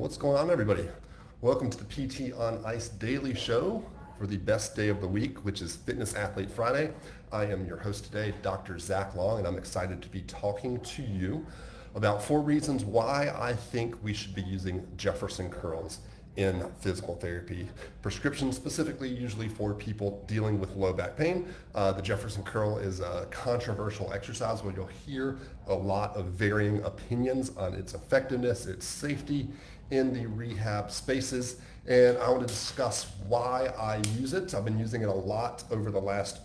What's going on, everybody? Welcome to the PT on Ice Daily Show for the best day of the week, which is Fitness Athlete Friday. I am your host today, Dr. Zach Long, and I'm excited to be talking to you about 4 reasons why I think we should be using Jefferson Curls in physical therapy. Prescriptions specifically usually for people dealing with low back pain. The Jefferson Curl is a controversial exercise where you'll hear a lot of varying opinions on its effectiveness, its safety in the rehab spaces. And I want to discuss why I use it. I've been using it a lot over the last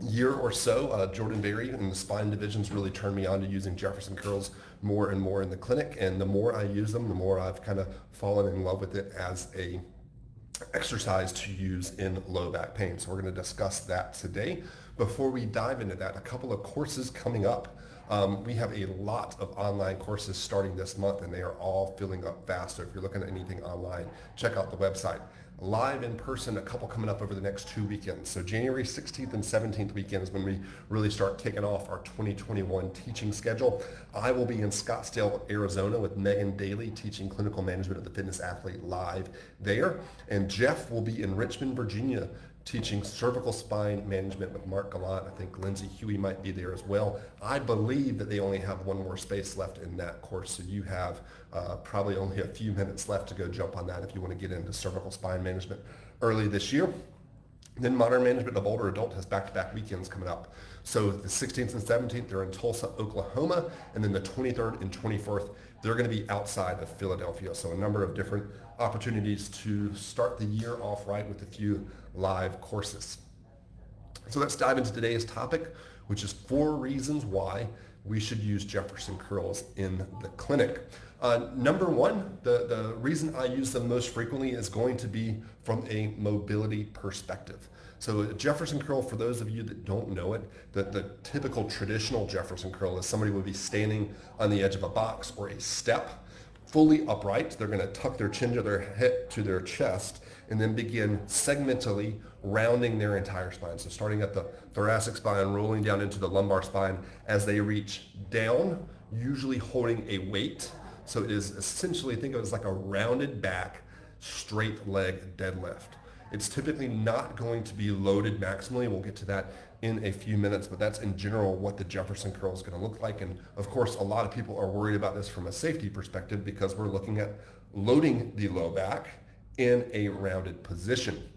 year or so. Jordan Berry and the spine divisions really turned me on to using Jefferson Curls more and more in the clinic, and the more I use them, the more I've kind of fallen in love with it as a exercise to use in low back pain. So we're going to discuss that today. Before we dive into that, a couple of courses coming up. We have a lot of online courses starting this month, and they are all filling up fast. So if you're looking at anything online, check out the website. Live in person, a couple coming up over the next 2 weekends. So January 16th and 17th weekend is when we really start kicking off our 2021 teaching schedule. I will be in Scottsdale, Arizona with Megan Daly teaching clinical management of the fitness athlete live there. And Jeff will be in Richmond, Virginia teaching cervical spine management with Mark Gallant. I think Lindsay Huey might be there as well. I believe that they only have one more space left in that course, so you have probably only a few minutes left to go jump on that if you want to get into cervical spine management early this year. Then Modern Management of Older Adult has back-to-back weekends coming up. So the 16th and 17th, they're in Tulsa, Oklahoma, and then the 23rd and 24th, they're going to be outside of Philadelphia. So a number of different opportunities to start the year off right with a few live courses. So let's dive into today's topic, which is 4 reasons why we should use Jefferson Curls in the clinic. Number 1, the reason I use them most frequently is going to be from a mobility perspective. So a Jefferson Curl, for those of you that don't know it, the typical traditional Jefferson Curl is somebody would be standing on the edge of a box or a step, fully upright. They're going to tuck their chin to their hip to their chest and then begin segmentally rounding their entire spine. So starting at the thoracic spine, rolling down into the lumbar spine as they reach down, usually holding a weight. So it is essentially, think of it as like a rounded back, straight leg deadlift. It's typically not going to be loaded maximally. We'll get to that in a few minutes, but that's in general what the Jefferson Curl is going to look like. And of course, a lot of people are worried about this from a safety perspective because we're looking at loading the low back in a rounded position.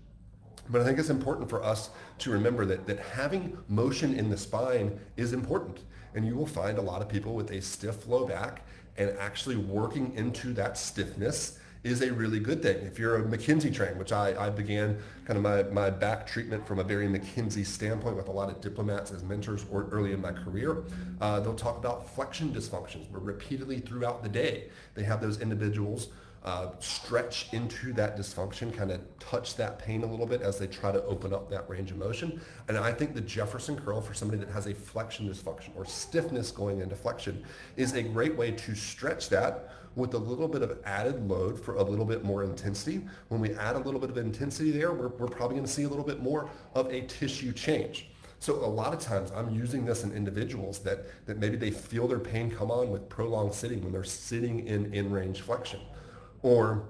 But I think it's important for us to remember that having motion in the spine is important. And you will find a lot of people with a stiff low back, and actually working into that stiffness is a really good thing. If you're a McKinsey trained, which I began kind of my back treatment from a very McKinsey standpoint with a lot of diplomats as mentors or early in my career, they'll talk about flexion dysfunctions where repeatedly throughout the day, they have those individuals stretch into that dysfunction, kind of touch that pain a little bit as they try to open up that range of motion. And I think the Jefferson Curl for somebody that has a flexion dysfunction or stiffness going into flexion is a great way to stretch that with a little bit of added load for a little bit more intensity. When we add a little bit of intensity there, we're probably going to see a little bit more of a tissue change. So a lot of times I'm using this in individuals that maybe they feel their pain come on with prolonged sitting when they're sitting in range flexion. Or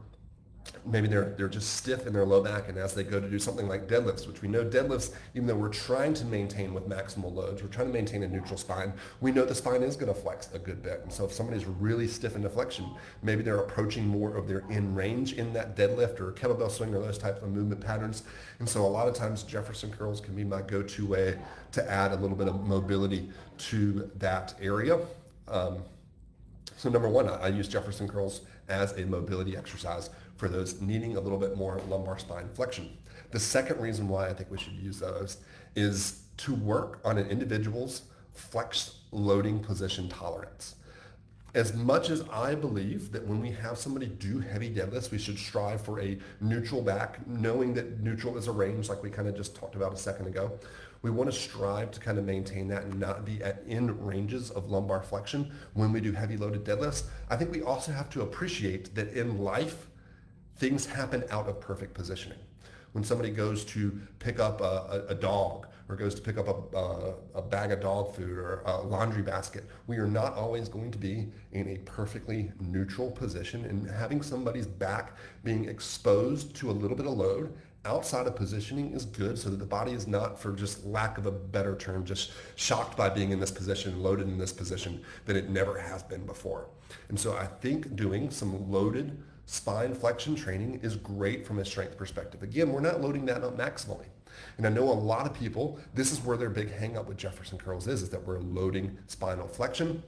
maybe they're just stiff in their low back, and as they go to do something like deadlifts, which we know deadlifts, even though we're trying to maintain with maximal loads, we're trying to maintain a neutral spine, we know the spine is going to flex a good bit. And so if somebody's really stiff into flexion, maybe they're approaching more of their in range in that deadlift or kettlebell swing or those types of movement patterns. And so a lot of times Jefferson Curls can be my go-to way to add a little bit of mobility to that area. So number 1, I use Jefferson Curls as a mobility exercise for those needing a little bit more lumbar spine flexion. The second reason why I think we should use those is to work on an individual's flex loading position tolerance. As much as I believe that when we have somebody do heavy deadlifts, we should strive for a neutral back, knowing that neutral is a range like we kind of just talked about a second ago. We want to strive to kind of maintain that and not be at end ranges of lumbar flexion when we do heavy loaded deadlifts. I think we also have to appreciate that in life, things happen out of perfect positioning. When somebody goes to pick up a dog or goes to pick up a bag of dog food or a laundry basket. We are not always going to be in a perfectly neutral position, and having somebody's back being exposed to a little bit of load outside of positioning is good, so that the body is not, for just lack of a better term, just shocked by being in this position, loaded in this position that it never has been before. And so I think doing some loaded spine flexion training is great from a strength perspective. Again, we're not loading that up maximally. And I know a lot of people, this is where their big hang up with Jefferson Curls is that we're loading spinal flexion.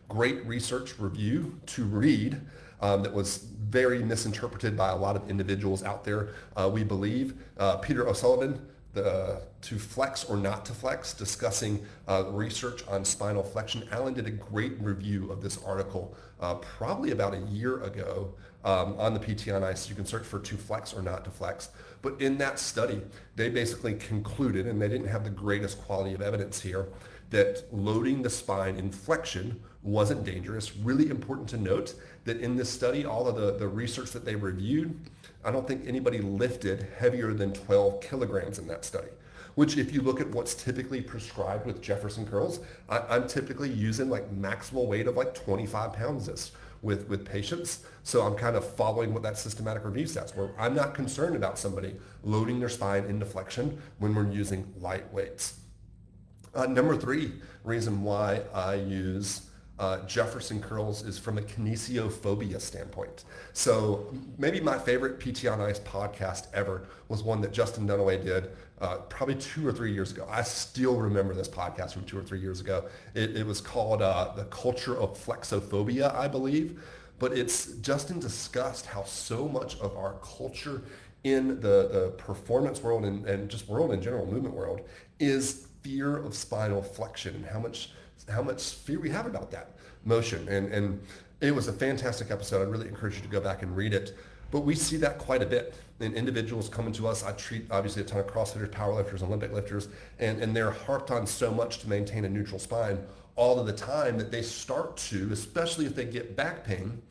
Great research review to read that was very misinterpreted by a lot of individuals out there. We believe Peter O'Sullivan, to flex or not to flex, discussing research on spinal flexion. Alan did a great review of this article probably about a year ago on the PT on Ice. You can search for to flex or not to flex. But in that study, they basically concluded, and they didn't have the greatest quality of evidence here, that loading the spine in flexion wasn't dangerous. Really important to note that in this study, all of the research that they reviewed, I don't think anybody lifted heavier than 12 kilograms in that study, which if you look at what's typically prescribed with Jefferson Curls, I'm typically using like maximal weight of like 25 pounds with patients. So I'm kind of following what that systematic review says, where I'm not concerned about somebody loading their spine into flexion when we're using light weights. Number 3 reason why I use Jefferson Curls is from a kinesiophobia standpoint. So maybe my favorite PT on Ice podcast ever was one that Justin Dunaway did probably 2 or 3 years ago. I still remember this podcast from 2 or 3 years ago. It was called The Culture of Flexophobia, I believe. But Justin discussed how so much of our culture in the performance world and just world in general, movement world, is fear of spinal flexion, and how much fear we have about that motion. And it was a fantastic episode. I'd really encourage you to go back and read it. But we see that quite a bit in individuals coming to us. I treat obviously a ton of CrossFitters, powerlifters, Olympic lifters, and they're harped on so much to maintain a neutral spine all of the time that they start to, especially if they get back pain,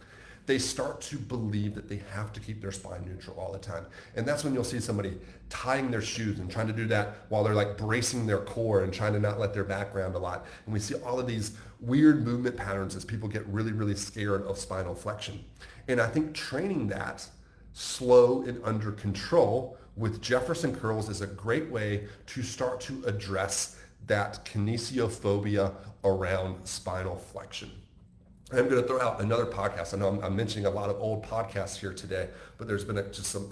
they start to believe that they have to keep their spine neutral all the time. And that's when you'll see somebody tying their shoes and trying to do that while they're like bracing their core and trying to not let their back round a lot. And we see all of these weird movement patterns as people get really, really scared of spinal flexion. And I think training that slow and under control with Jefferson Curls is a great way to start to address that kinesiophobia around spinal flexion. I'm going to throw out another podcast. I know I'm mentioning a lot of old podcasts here today, but there's been a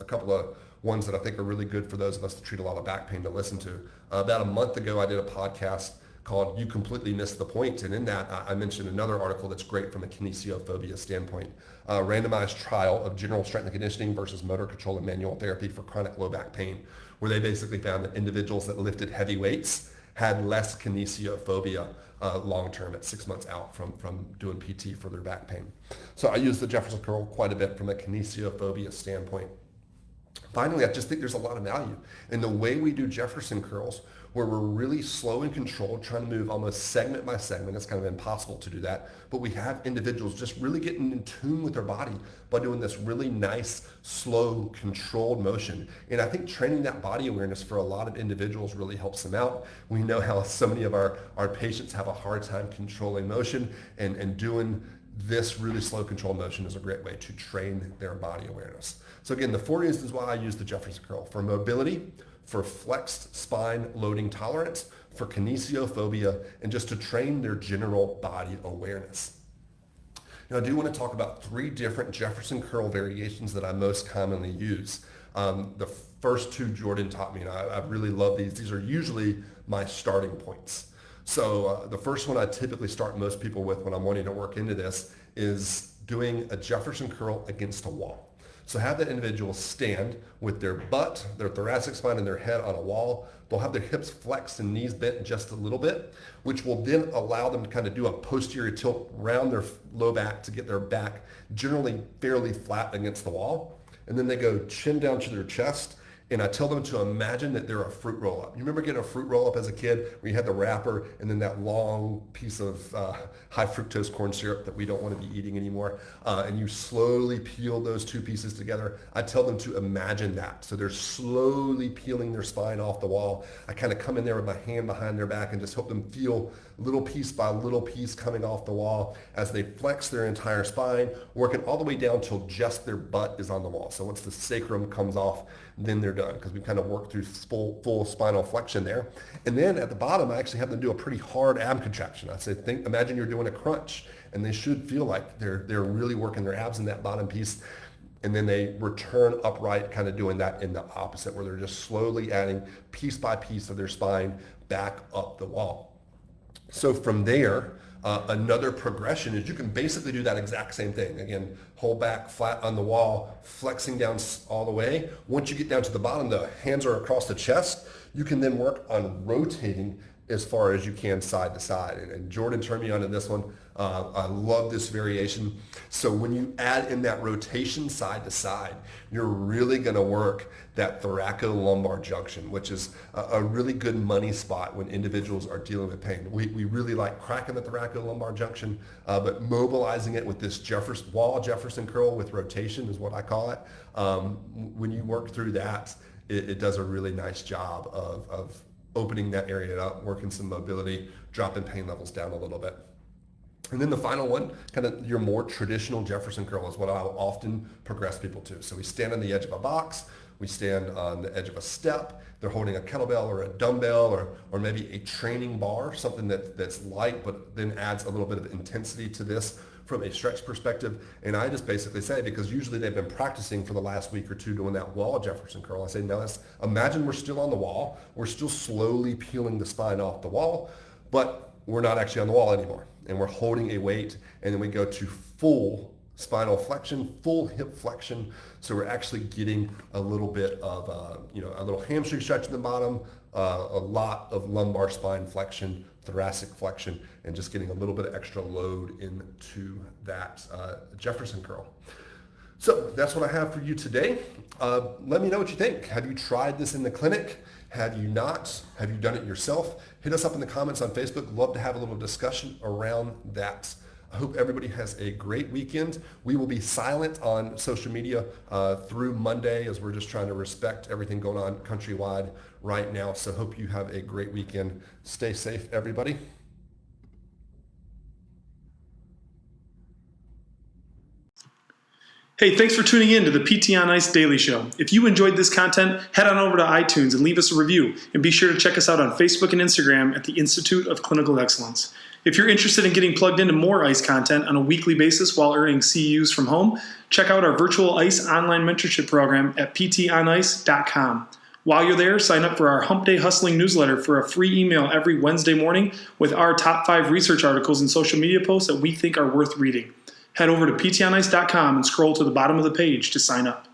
couple of ones that I think are really good for those of us that treat a lot of back pain to listen to. About a month ago, I did a podcast called You Completely Missed the Point. And in that, I mentioned another article that's great from a kinesiophobia standpoint. A randomized trial of general strength and conditioning versus motor control and manual therapy for chronic low back pain, where they basically found that individuals that lifted heavy weights had less kinesiophobia long-term at 6 months out from doing PT for their back pain. So I use the Jefferson Curl quite a bit from a kinesiophobia standpoint. Finally, I just think there's a lot of value in the way we do Jefferson Curls, where we're really slow and controlled, trying to move almost segment by segment. It's kind of impossible to do that. But we have individuals just really getting in tune with their body by doing this really nice, slow, controlled motion. And I think training that body awareness for a lot of individuals really helps them out. We know how so many of our patients have a hard time controlling motion, and doing this really slow controlled motion is a great way to train their body awareness. So again, the 4 reasons why I use the Jefferson Curl: for mobility, for flexed spine loading tolerance, for kinesiophobia, and just to train their general body awareness. Now, I do want to talk about 3 different Jefferson Curl variations that I most commonly use. The first 2 Jordan taught me, and I really love these. These are usually my starting points. So the first one I typically start most people with when I'm wanting to work into this is doing a Jefferson Curl against a wall. So have that individual stand with their butt, their thoracic spine, and their head on a wall. They'll have their hips flexed and knees bent just a little bit, which will then allow them to kind of do a posterior tilt around their low back to get their back generally fairly flat against the wall. And then they go chin down to their chest And I tell them to imagine that they're a fruit roll-up. You remember getting a fruit roll-up as a kid where you had the wrapper and then that long piece of high fructose corn syrup that we don't want to be eating anymore, and you slowly peel those two pieces together. I tell them to imagine that. So they're slowly peeling their spine off the wall. I kind of come in there with my hand behind their back and just help them feel little piece by little piece coming off the wall as they flex their entire spine, working all the way down till just their butt is on the wall. So once the sacrum comes off, then they're done, because we kind of worked through full spinal flexion there. And then at the bottom, I actually have them do a pretty hard ab contraction. I say, imagine you're doing a crunch, and they should feel like they're really working their abs in that bottom piece. And then they return upright, kind of doing that in the opposite, where they're just slowly adding piece by piece of their spine back up the wall. So from there, another progression is you can basically do that exact same thing. Again, hold back flat on the wall, flexing down all the way. Once you get down to the bottom, the hands are across the chest. You can then work on rotating as far as you can side to side. And Jordan turned me on to this one. I love this variation. So when you add in that rotation side to side, you're really going to work that thoracolumbar junction, which is a really good money spot when individuals are dealing with pain. We really like cracking the thoracolumbar junction, but mobilizing it with this Jefferson curl with rotation is what I call it. When you work through that, it does a really nice job of opening that area up, working some mobility, dropping pain levels down a little bit. And then the final one, kind of your more traditional Jefferson curl, is what I'll often progress people to. So we stand on the edge of a box, we stand on the edge of a step, they're holding a kettlebell or a dumbbell or maybe a training bar, something that's light but then adds a little bit of intensity to this from a stretch perspective. And I just basically say, because usually they've been practicing for the last week or two doing that wall Jefferson curl, I say, now imagine we're still on the wall, we're still slowly peeling the spine off the wall, but we're not actually on the wall anymore. And we're holding a weight, and then we go to full spinal flexion, full hip flexion. So we're actually getting a little bit of, a little hamstring stretch in the bottom, a lot of lumbar spine flexion, thoracic flexion, and just getting a little bit of extra load into that Jefferson curl. So that's what I have for you today. Let me know what you think. Have you tried this in the clinic? Have you not? Have you done it yourself? Hit us up in the comments on Facebook. Love to have a little discussion around that. I hope everybody has a great weekend. We will be silent on social media through Monday, as we're just trying to respect everything going on countrywide right now. So hope you have a great weekend. Stay safe, everybody. Hey, thanks for tuning in to the PT on Ice Daily Show. If you enjoyed this content, head on over to iTunes and leave us a review. And be sure to check us out on Facebook and Instagram at the Institute of Clinical Excellence. If you're interested in getting plugged into more ICE content on a weekly basis while earning CEUs from home, check out our virtual ICE online mentorship program at ptonice.com. While you're there, sign up for our Hump Day Hustling newsletter for a free email every Wednesday morning with our top 5 research articles and social media posts that we think are worth reading. Head over to ptonice.com and scroll to the bottom of the page to sign up.